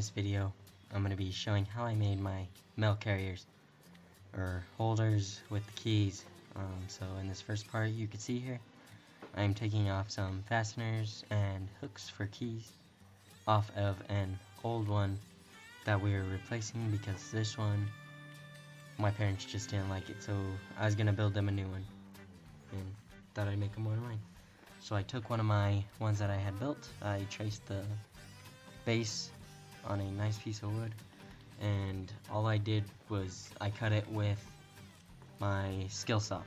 this video, I'm going to be showing how I made my mail carriers, or holders with the keys. So in this first part, you can see here, I'm taking off some fasteners and hooks for keys off of an old one that we were replacing because this one, my parents just didn't like it, so I was going to build them a new one, and thought I'd make them one of mine. So I took one of my ones that I had built, I traced the base on a nice piece of wood, and all I did was I cut it with my skill saw.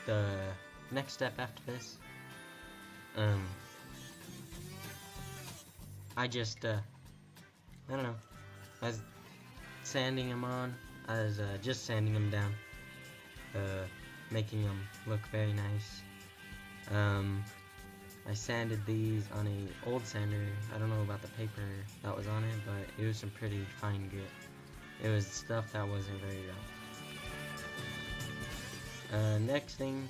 The next step after this, I just, I don't know, I was sanding them on, I was just sanding them down, making them look very nice. I sanded these on a old sander. I don't know about the paper that was on it, but it was some pretty fine grit. It was stuff that wasn't very rough. Next thing,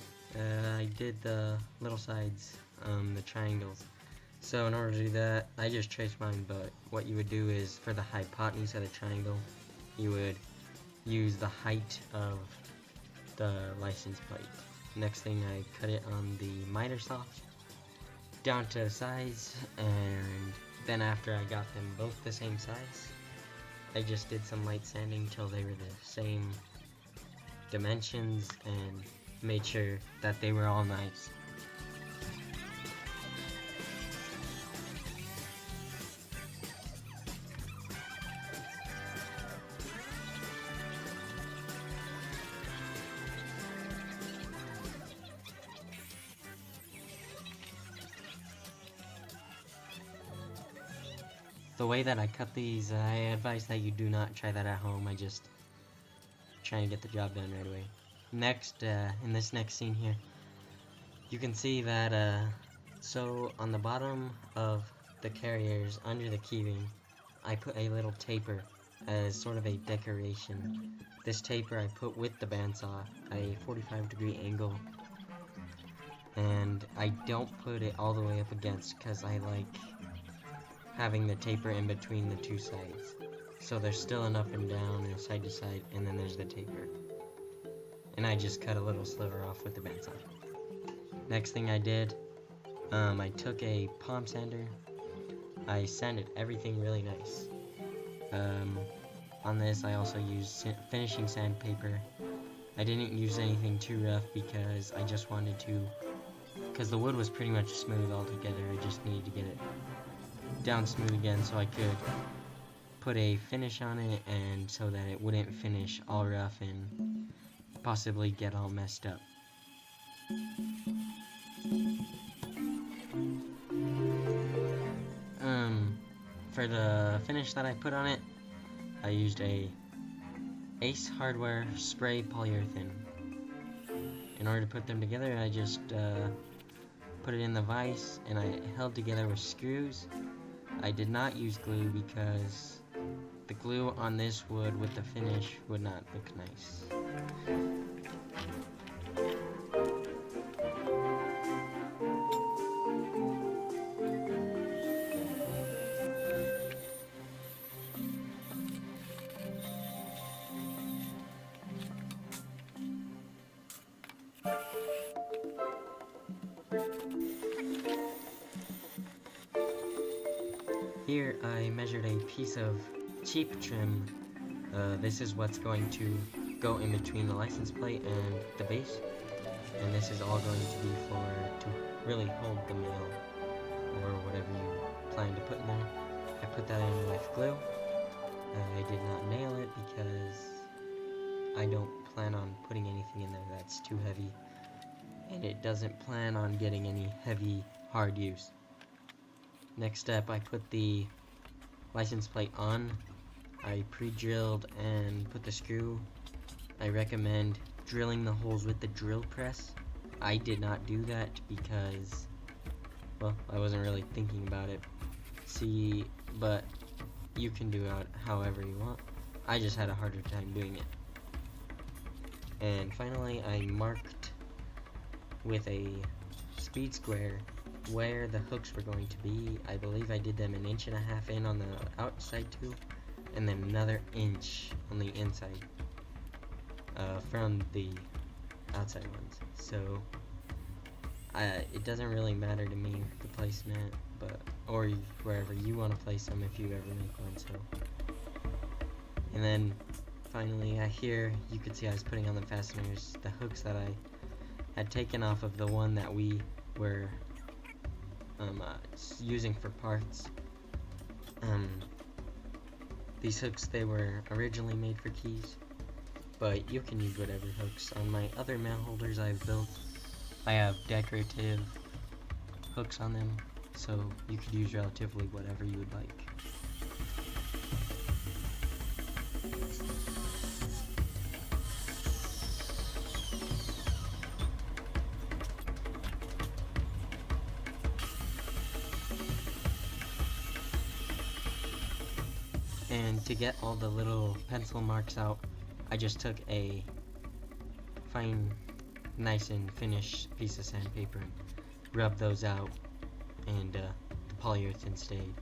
I did the little sides, the triangles. So in order to do that, I just traced mine, but what you would do is, for the hypotenuse of the triangle, you would use the height of the license plate. Next thing, I cut it on the miter saw down to size, and then after I got them both the same size, I just did some light sanding till they were the same dimensions and made sure that they were all nice. The way that I cut these, I advise that you do not try that at home. I just try to get the job done right away. Next, in this next scene here, you can see that, so on the bottom of the carriers, under the keyring, I put a little taper as sort of a decoration. This taper I put with the bandsaw at a 45-degree angle, and I don't put it all the way up against because I like having the taper in between the two sides. So there's still an up and down and side to side, and then there's the taper. And I just cut a little sliver off with the bandsaw. Next thing I did, I took a palm sander. I sanded everything really nice. On this I also used finishing sandpaper. I didn't use anything too rough because I just wanted to, because the wood was pretty much smooth altogether. I just needed to get it down smooth again so I could put a finish on it, and so that it wouldn't finish all rough and possibly get all messed up. For the finish that I put on it, I used a Ace Hardware spray polyurethane. In order to put them together, I just put it in the vise and I held together with screws. I did not use glue because the glue on this wood with the finish would not look nice. Here I measured a piece of cheap trim. This is what's going to go in between the license plate and the base, and this is all going to be to really hold the mail or whatever you plan to put in there. I put that in with glue. I did not nail it because I don't plan on putting anything in there that's too heavy, and it doesn't plan on getting any heavy hard use. Next step, I put the license plate on. I pre-drilled and put the screw. I recommend drilling the holes with the drill press. I did not do that because, well, I wasn't really thinking about it. See, but you can do it however you want. I just had a harder time doing it. And finally, I marked with a speed square where the hooks were going to be. I believe I did them 1.5 inches in on the outside too, and then another inch on the inside from the outside ones. So it doesn't really matter to me the placement, but or wherever you want to place them if you ever make one. So, and then finally, here you could see I was putting on the fasteners, the hooks that I had taken off of the one that we were using for parts. These hooks, they were originally made for keys, but you can use whatever hooks. On my other mail holders I've built, I have decorative hooks on them, so you could use relatively whatever you would like. And to get all the little pencil marks out, I just took a fine, nice and finished piece of sandpaper and rubbed those out, and the polyurethane stayed.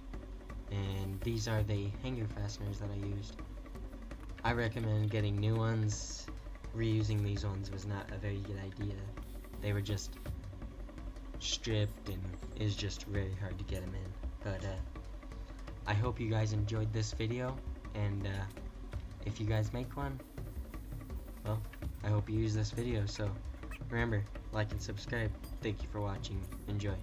And these are the hanger fasteners that I used. I recommend getting new ones. Reusing these ones was not a very good idea. They were just stripped and it was just very hard to get them in. But I hope you guys enjoyed this video, and if you guys make one, well, I hope you use this video. So remember, like and subscribe. Thank you for watching. Enjoy.